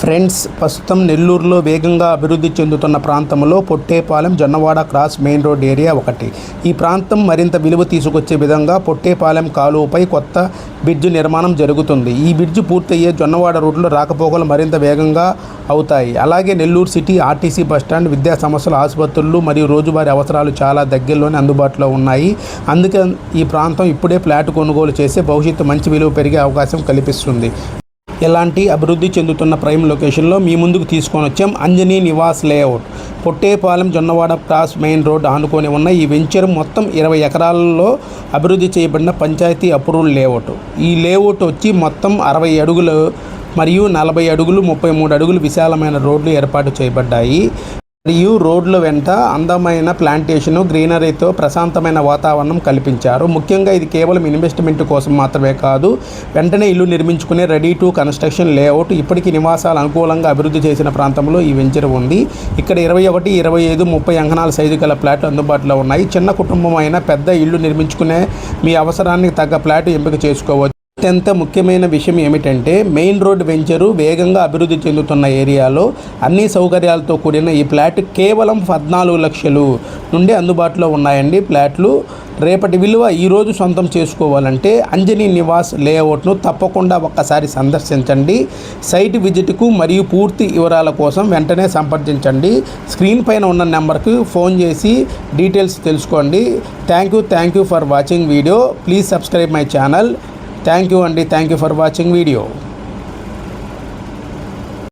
Friends, ప్రస్తుతం నెల్లూరులో వేగంగా అభివృద్ధి చెందుతున్న ప్రాంతంలో Pottepalem Jonnawada cross main road area ఒకటి. ఈ ప్రాంతం మరింత విలువ తీసుకొచ్చే విధంగా పొట్టేపాలెం కాలువపై కొత్త బ్రిడ్జ్ నిర్మాణం జరుగుతుంది. ఈ బ్రిడ్జ్ పూర్తయ్యే జొన్నవాడ రూట్లో రాకపోకలు మరింత వేగంగా అవుతాయి. అలాగే నెల్లూరు సిటీ, ఆర్టీసీ బస్టాండ్, విద్యా సంస్థలు, ఆసుపత్రులు మరియు రోజువారీ అవసరాలు చాలా దగ్గరలోనే అందుబాటులో ఉన్నాయి. అందుకే ఈ ప్రాంతం ఇప్పుడే ఫ్లాట్ కొనుగోలు చేస్తే భవిష్యత్తు మంచి విలువ పెరిగే అవకాశం కల్పిస్తుంది. ఇలాంటి అభివృద్ధి చెందుతున్న ప్రైమ్ లొకేషన్లో మీ ముందుకు తీసుకొని వచ్చాం Anjani Nivas layout. Pottepalem Jonnawada cross main road ఆనుకొని ఉన్న ఈ వెంచర్ మొత్తం 20 ఎకరాలలో అభివృద్ధి చేయబడిన పంచాయతీ అప్రూవల్ లేఅవుట్. ఈ లేఅవుట్ వచ్చి మొత్తం 60 అడుగులు మరియు 40 అడుగులు, 33 అడుగులు విశాలమైన రోడ్లు ఏర్పాటు చేయబడ్డాయి. మరియు రోడ్ల వెంట అందమైన ప్లాంటేషను, గ్రీనరీతో ప్రశాంతమైన వాతావరణం కల్పించారు. ముఖ్యంగా ఇది కేవలం ఇన్వెస్ట్మెంట్ కోసం మాత్రమే కాదు, వెంటనే ఇల్లు నిర్మించుకునే రెడీ టు కన్స్ట్రక్షన్ లేఅవుట్. ఇప్పటికీ నివాసాలు అనుకూలంగా అభివృద్ధి చేసిన ప్రాంతంలో ఈ వెంచర్ ఉంది. ఇక్కడ 21, 25, 30 అంకణాల సైజు గల ఫ్లాట్లు అందుబాటులో ఉన్నాయి. చిన్న కుటుంబం అయినా పెద్ద ఇల్లు నిర్మించుకునే మీ అవసరానికి తగ్గ ఫ్లాట్ ఎంపిక చేసుకోవచ్చు. అత్యంత ముఖ్యమైన విషయం ఏమిటంటే, మెయిన్ రోడ్ వెంచరు వేగంగా అభివృద్ధి చెందుతున్న ఏరియాలో అన్ని సౌకర్యాలతో కూడిన ఈ ఫ్లాట్ కేవలం 14 లక్షలు నుండి అందుబాటులో ఉన్నాయండి. ఫ్లాట్లు రేపటి విలువ ఈరోజు సొంతం చేసుకోవాలంటే అంజనీ నివాస్ లేఅవుట్ను తప్పకుండా ఒక్కసారి సందర్శించండి. సైట్ విజిట్కు మరియు పూర్తి వివరాల కోసం వెంటనే సంప్రదించండి. స్క్రీన్ పైన ఉన్న నెంబర్కి ఫోన్ చేసి డీటెయిల్స్ తెలుసుకోండి. Thank you for watching video. Please subscribe my channel. Thank you for watching video.